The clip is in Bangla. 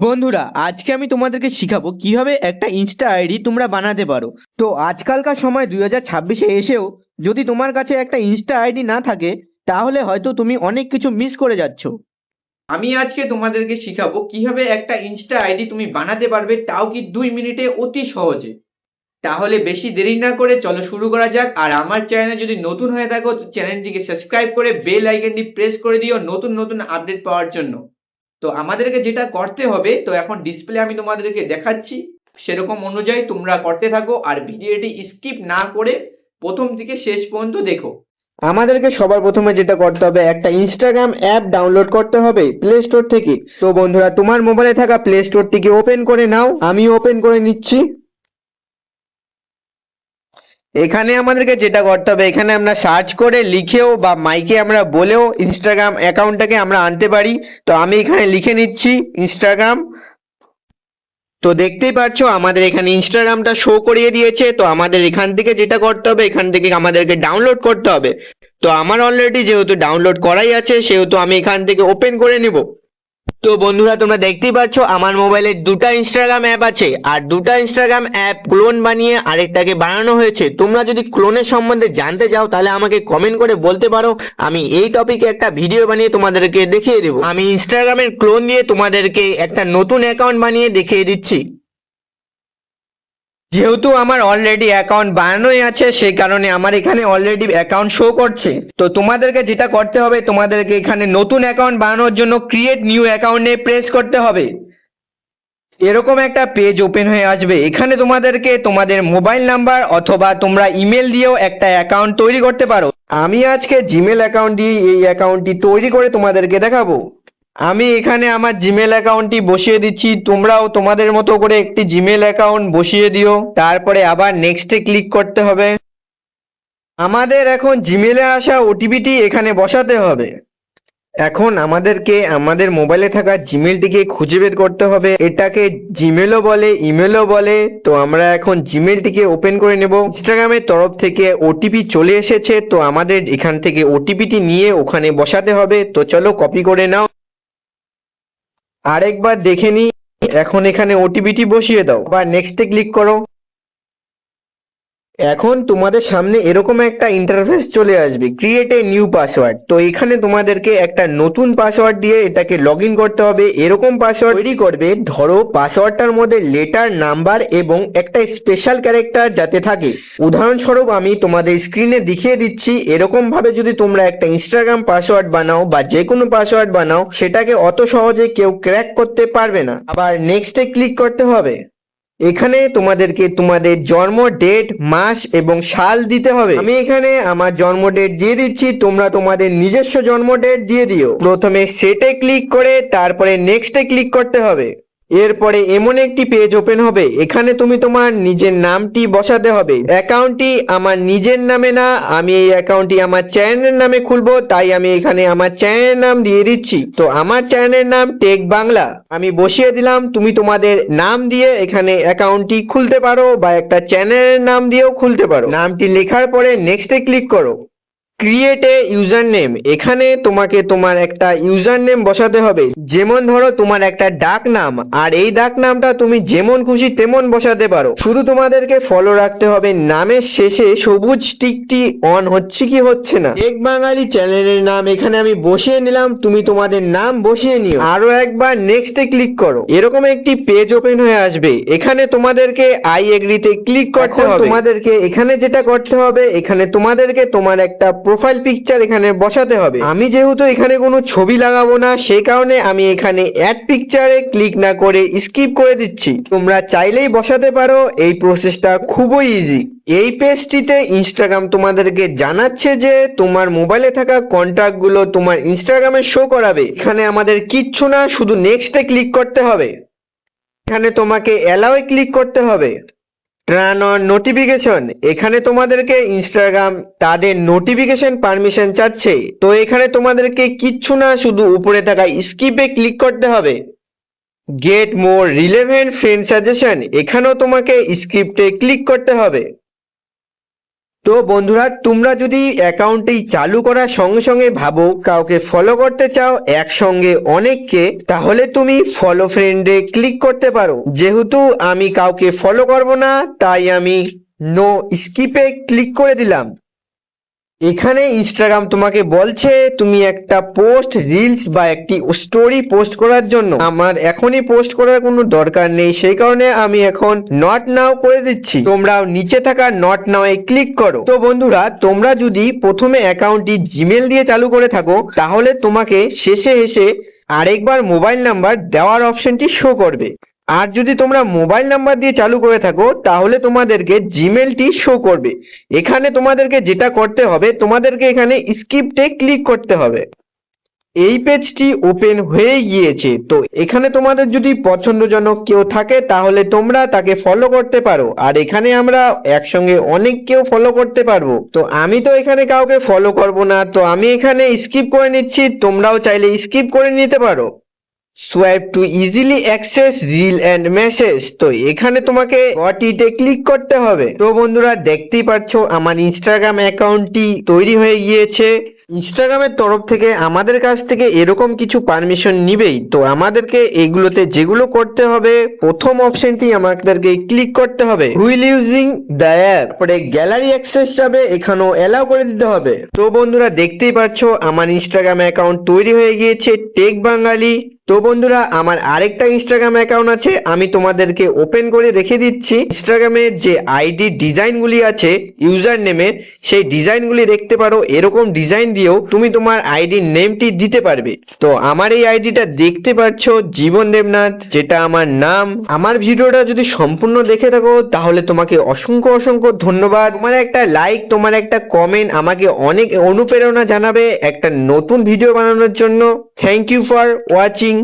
বন্ধুরা, আজকে আমি তোমাদেরকে শিখাবো কিভাবে একটা ইনস্টা আইডি তোমরা বানাতে পারো। তো আজকালকার সময় 2026-এ এসেও যদি তোমার কাছে একটা ইনস্টা আইডি না থাকে, তাহলে হয়তো তুমি অনেক কিছু মিস করে যাচ্ছ। আমি আজকে তোমাদেরকে শিখাবো কিভাবে একটা ইনস্টা আইডি তুমি বানাতে পারবে, তাও কি 2 মিনিটে, অতি সহজে। তাহলে বেশি দেরি না করে চলো শুরু করা যাক। আর আমার চ্যানেলে যদি নতুন হয়ে থাকো তো চ্যানেলটিকে সাবস্ক্রাইব করে বেল আইকনটি প্রেস করে দিও নতুন নতুন আপডেট পাওয়ার জন্য। তো আমাদেরকে যেটা করতে হবে, তো এখন ডিসপ্লে আমি তোমাদেরকে দেখাচ্ছি, সেরকম অনুযায়ী তোমরা করতে থাকো আর ভিডিওটি স্কিপ না করে প্রথম থেকে শেষ পর্যন্ত দেখো। আমাদেরকে সবার প্রথমে যেটা করতে হবে, একটা ইনস্টাগ্রাম অ্যাপ ডাউনলোড করতে হবে প্লে স্টোর থেকে। তো বন্ধুরা, তোমার মোবাইলে থাকা প্লে স্টোরটিকে ওপেন করে নাও, আমি ওপেন করে নিচ্ছি। এখানে আমাদেরকে যেটা করতে হবে, এখানে আমরা সার্চ করে লিখেও বা মাইকে আমরা বলেও ইনস্টাগ্রাম অ্যাকাউন্টটাকে আমরা আনতে পারি। তো আমি এখানে লিখে নিচ্ছি ইনস্টাগ্রাম। তো দেখতেই পাচ্ছ আমাদের এখানে ইনস্টাগ্রামটা শো করিয়ে দিয়েছে। তো আমাদের এখান থেকে যেটা করতে হবে, এখান থেকে আমাদেরকে ডাউনলোড করতে হবে। তো আমার অলরেডি যেহেতু ডাউনলোড করাই আছে, সেহেতু আমি এখান থেকে ওপেন করে নিব। তো বন্ধুরা, তোমরা দেখতেই পাচ্ছ আমার মোবাইলে দুটো ইনস্টাগ্রাম অ্যাপ আছে, আর দুটো ইনস্টাগ্রাম অ্যাপ ক্লোন বানিয়ে আরেকটাকে বানানো হয়েছে। তোমরা যদি ক্লোনের সম্বন্ধে জানতে চাও তাহলে আমাকে কমেন্ট করে বলতে পারো, আমি এই টপিকে একটা ভিডিও বানিয়ে তোমাদেরকে দেখিয়ে দেবো। আমি ইনস্টাগ্রামের ক্লোন দিয়ে তোমাদেরকে একটা নতুন অ্যাকাউন্ট বানিয়ে দেখিয়ে দিচ্ছি। যেহেতু আমার অলরেডি অ্যাকাউন্ট বানানোই আছে, সেই কারণে আমার এখানে অলরেডি অ্যাকাউন্ট শো করছে। তো তোমাদেরকে যেটা করতে হবে, তোমাদেরকে এখানে নতুন অ্যাকাউন্ট বানানোর জন্য ক্রিয়েট নিউ অ্যাকাউন্টে প্রেস করতে হবে। এরকম একটা পেজ ওপেন হয়ে আসবে। এখানে তোমাদেরকে তোমাদের মোবাইল নাম্বার অথবা তোমরা ইমেল দিয়েও একটা অ্যাকাউন্ট তৈরি করতে পারো। আমি আজকে জিমেল অ্যাকাউন্ট দিয়ে এই অ্যাকাউন্টটি তৈরি করে তোমাদেরকে দেখাবো। আমি এখানে আমার জিমেল অ্যাকাউন্টটি বসিয়ে দিচ্ছি, তোমরাও তোমাদের মতো করে একটি জিমেল অ্যাকাউন্ট বসিয়ে দিও। তারপরে আবার নেক্সটে ক্লিক করতে হবে। আমাদের এখন জিমেলে আসা ওটিপিটি এখানে বসাতে হবে। এখন আমাদেরকে আমাদের মোবাইলে থাকা জিমেলটিকে খুঁজে বের করতে হবে। এটাকে জিমেলও বলে, ইমেলও বলে। তো আমরা এখন জিমেলটিকে ওপেন করে নেব। ইনস্টাগ্রামের তরফ থেকে ওটিপি চলে এসেছে, তো আমাদের এখান থেকে ওটিপিটি নিয়ে ওখানে বসাতে হবে। তো চলো কপি করে নাও, আরেকবার দেখে নিই। এখন এখানে ওটিপিটি বসিয়ে দাও, আবার নেক্সটে ক্লিক করো। এখন তোমাদের সামনে এরকম একটা ইন্টারফেস চলে আসবে, ক্রিয়েট এ নিউ পাসওয়ার্ড। তো এখানে তোমাদেরকে একটা নতুন পাসওয়ার্ড দিয়ে এটাকে লগ ইন করতে হবে। এরকম পাসওয়ার্ড তৈরি করবে, ধরো পাসওয়ার্ডটার মধ্যে লেটার, নাম্বার এবং একটা স্পেশাল ক্যারেক্টার যাতে থাকে। উদাহরণস্বরূপ আমি তোমাদের স্ক্রিনে দেখিয়ে দিচ্ছি। এরকম ভাবে যদি তোমরা একটা ইনস্টাগ্রাম পাসওয়ার্ড বানাও বা যে কোনো পাসওয়ার্ড বানাও, সেটাকে অত সহজে কেউ ক্র্যাক করতে পারবে না। আবার নেক্সটে ক্লিক করতে হবে। এখানে তোমাদেরকে তোমাদের জন্ম ডেট, মাস এবং সাল দিতে হবে। আমি এখানে আমার জন্ম ডেট দিয়ে দিচ্ছি, তোমরা তোমাদের নিজস্ব জন্ম ডেট দিয়ে দিও। প্রথমে সেটে ক্লিক করে তারপরে নেক্সটে ক্লিক করতে হবে। এরপরে এমন একটি পেজ ওপেন হবে, এখানে তুমি তোমার নিজের নামটি বসাতে হবে। অ্যাকাউন্টটি আমার নিজের নামে না, আমি এই অ্যাকাউন্টটি আমার চ্যানেলের নামে খুলবো, তাই আমি এখানে আমার চ্যানেলের নাম দিয়ে দিচ্ছি। তো আমার চ্যানেলের নাম টেক বাংলা আমি বসিয়ে দিলাম। তুমি তোমাদের নাম দিয়ে এখানে অ্যাকাউন্টটি খুলতে পারো বা একটা চ্যানেলের নাম দিয়েও খুলতে পারো। নামটি লেখার পরে নেক্সটে ক্লিক করো। ক্রিয়েট এ ইউজার নেম, এখানে তোমাকে তোমার একটা ইউজার নেম বসাতে হবে। যেমন ধরো তোমার একটা ডাক নাম, আর এই ডাক নামটা তুমি যেমন খুশি তেমন বসাতে পারো। শুধু তোমাদেরকে ফলো রাখতে হবে, নামের শেষে সবুজ টিকটি অন হচ্ছে কি হচ্ছে না। এক বাঙালি চ্যানেলের নাম এখানে আমি বসিয়ে নিলাম, তুমি তোমাদের নাম বসিয়ে নিও। আরো একবার নেক্সটে ক্লিক করো। এরকম একটি পেজ ওপেন হয়ে আসবে, এখানে তোমাদেরকে আই এগ্রিতে ক্লিক করতে হবে। তোমাদেরকে এখানে যেটা করতে হবে, এখানে তোমাদেরকে তোমার একটা প্রোফাইল পিকচার এখানে বসাতে হবে। আমি যেহেতু এখানে কোনো ছবি লাগাবো না, সেই কারণে আমি এখানে অ্যাড পিকচারে ক্লিক না করে স্কিপ করে দিচ্ছি। তোমরা চাইলেই বসাতে পারো, এই প্রসেসটা খুবই ইজি। এই পেজটিতে ইনস্টাগ্রাম তোমাদেরকে জানাচ্ছে যে তোমার মোবাইলে থাকা কন্টাক্ট গুলো তোমার ইনস্টাগ্রামে শো করাবে। এখানে আমাদের কিচ্ছু না, শুধু নেক্সটে ক্লিক করতে হবে। এখানে তোমাকে অ্যালাওয়ে ক্লিক করতে হবে। টার্ন অন নোটিফিকেশন, এখানে তোমাদেরকে ইনস্টাগ্রাম তাদের নোটিফিকেশন পারমিশন চাচ্ছে। তো এখানে তোমাদেরকে কিচ্ছু না, শুধু উপরে থাকা স্কিপে ক্লিক করতে হবে। Get more relevant friend suggestion, এখানেও তোমাকে স্ক্রিপ্টে ক্লিক করতে হবে। তো বন্ধুরা, তোমরা যদি অ্যাকাউন্টটি চালু করার সঙ্গে সঙ্গে ভাবো কাউকে ফলো করতে চাও একসঙ্গে অনেককে, তাহলে তুমি ফলো ফ্রেন্ডে ক্লিক করতে পারো। যেহেতু আমি কাউকে ফলো করব না, তাই আমি নো স্কিপে ক্লিক করে দিলাম। এখানে ইনস্টাগ্রাম তোমাকে বলছে তুমি একটা পোস্ট, রিলস বা একটি স্টোরি পোস্ট করার জন্য। আমার এখনই পোস্ট করার কোনো দরকার নেই, সেই কারণে আমি এখন নট নাও করে দিচ্ছি। তোমরাও নিচে থাকা নট নাও এ ক্লিক করো। তো বন্ধুরা, তোমরা যদি প্রথমে অ্যাকাউন্টটি জিমেল দিয়ে চালু করে থাকো, তাহলে তোমাকে শেষে এসে আরেকবার মোবাইল নাম্বার দেওয়ার অপশনটি শো করবে। আর যদি তোমরা মোবাইল নাম্বার দিয়ে চালু করে থাকো, তাহলে তোমাদেরকে জিমেলটি শো করবে। এখানে তোমাদেরকে যেটা করতে হবে, তোমাদেরকে এখানে স্ক্রিপ্টে ক্লিক করতে হবে। এই পেজটি ওপেন হয়ে গিয়েছে। তো এখানে তোমাদের যদি পছন্দজনক কেউ থাকে, তাহলে তোমরা তাকে ফলো করতে পারো। আর এখানে আমরা একসঙ্গে অনেক কেউ ফলো করতে পারবো। তো আমি তো এখানে কাউকে ফলো করব না, তো আমি এখানে স্কিপ করে নিচ্ছি। তোমরাও চাইলে স্কিপ করে নিতে পারো। Swipe to easily access reel and message. তো এখানে তোমাকে গট ইটে ক্লিক করতে হবে। তো বন্ধুরা, দেখতেই পাচ্ছ আমার ইনস্টাগ্রাম অ্যাকাউন্টটি তৈরি হয়ে গিয়েছে। ইনস্টাগ্রামের তরফ থেকে আমাদের কাছ থেকে এরকম কিছু পারমিশন নিবেই। তো আমাদেরকে এগুলোতে যেগুলো করতে হবে, প্রথম অপশনটি আমাদেরকে ক্লিক করতে হবে, হুইল ইউজিং দ্য অ্যাপ। পরে গ্যালারি অ্যাক্সেস যাবে, এখানেও অ্যালাউ করে দিতে হবে। তো বন্ধুরা, দেখতেই পাচ্ছ আমার ইনস্টাগ্রাম অ্যাকাউন্ট তৈরি হয়ে গিয়েছে, টেক বাঙালি। তো বন্ধুরা, আমার আরেকটা ইনস্টাগ্রাম অ্যাকাউন্ট আছে, আমি তোমাদেরকে ওপেন করে রেখে দিচ্ছি। ইনস্টাগ্রামের যে আইডি ডিজাইনগুলি আছে ইউজার নেমের, সেই ডিজাইনগুলি দেখতে পারো। এরকম ডিজাইন দিয়েও তুমি তোমার আইডির নেমটি দিতে পারবে। তো আমার এই আইডিটা দেখতে পাচ্ছ, জীবন দেবনাথ, যেটা আমার নাম। আমার ভিডিওটা যদি সম্পূর্ণ দেখে থাকো, তাহলে তোমাকে অসংখ্য অসংখ্য ধন্যবাদ। তোমার একটা লাইক, তোমার একটা কমেন্ট আমাকে অনেক অনুপ্রেরণা জানাবে একটা নতুন ভিডিও বানানোর জন্য। Thank you for watching.